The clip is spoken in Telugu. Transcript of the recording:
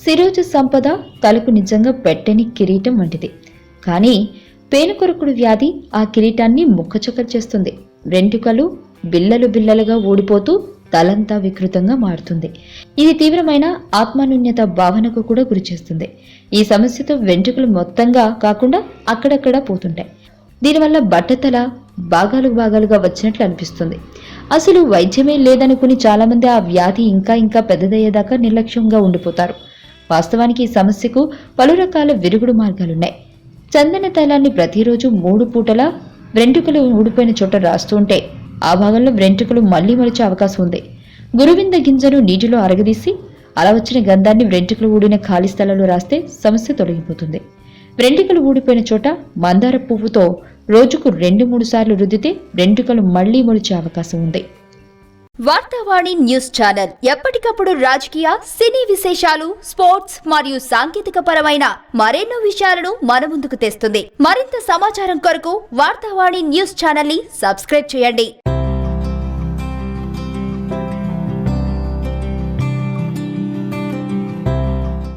శిరోజ సంపద తలకు నిజంగా పెట్టని కిరీటం వంటిది. కానీ పేనుకొరకుడు వ్యాధి ఆ కిరీటాన్ని ముక్కచొక్కలు చేస్తుంది. వెంట్రుకలు బిల్లలుగా ఊడిపోతూ తలంతా వికృతంగా మారుతుంది. ఇది తీవ్రమైన ఆత్మాన్యూన్యత భావనకు కూడా గురిచేస్తుంది. ఈ సమస్యతో వెంట్రుకలు మొత్తంగా కాకుండా అక్కడక్కడా పోతుంటాయి. దీనివల్ల బట్టతల భాగాలుగా వచ్చినట్లు అనిపిస్తుంది. అసలు వైద్యమే లేదనుకుని చాలామంది ఆ వ్యాధి ఇంకా పెద్దదయ్యేదాకా నిర్లక్ష్యంగా ఉండిపోతారు. వాస్తవానికి ఈ సమస్యకు పలు రకాల విరుగుడు మార్గాలున్నాయి. చందన తైలాన్ని ప్రతిరోజు 3 పూటలా వెంట్రుకలు ఊడిపోయిన చోట రాస్తూ ఉంటే ఆ భాగంలో వెంట్రుకలు మళ్లీ మొలిచే అవకాశం ఉంది. గురువింద గింజను నీటిలో అరగదీసి అలా వచ్చిన గంధాన్ని వెంట్రుకలు ఊడిన ఖాళీ స్థలంలో రాస్తే సమస్య తొలగిపోతుంది. వెంట్రుకలు ఊడిపోయిన చోట మందార పువ్వుతో రోజుకు 2-3 సార్లు రుద్దితే వెంట్రుకలు మళ్లీ మొలిచే అవకాశం ఉంది. వార్తావాణి న్యూస్ ఛానల్ ఎప్పటికప్పుడు రాజకీయ, సినీ విశేషాలు, స్పోర్ట్స్ మరియు సాంకేతిక పరమైన మరెన్నో విషయాలను మన ముందుకు తెస్తుంది. మరింత సమాచారం కొరకు వార్తావాణి న్యూస్ ఛానల్ ని సబ్స్క్రైబ్ చేయండి.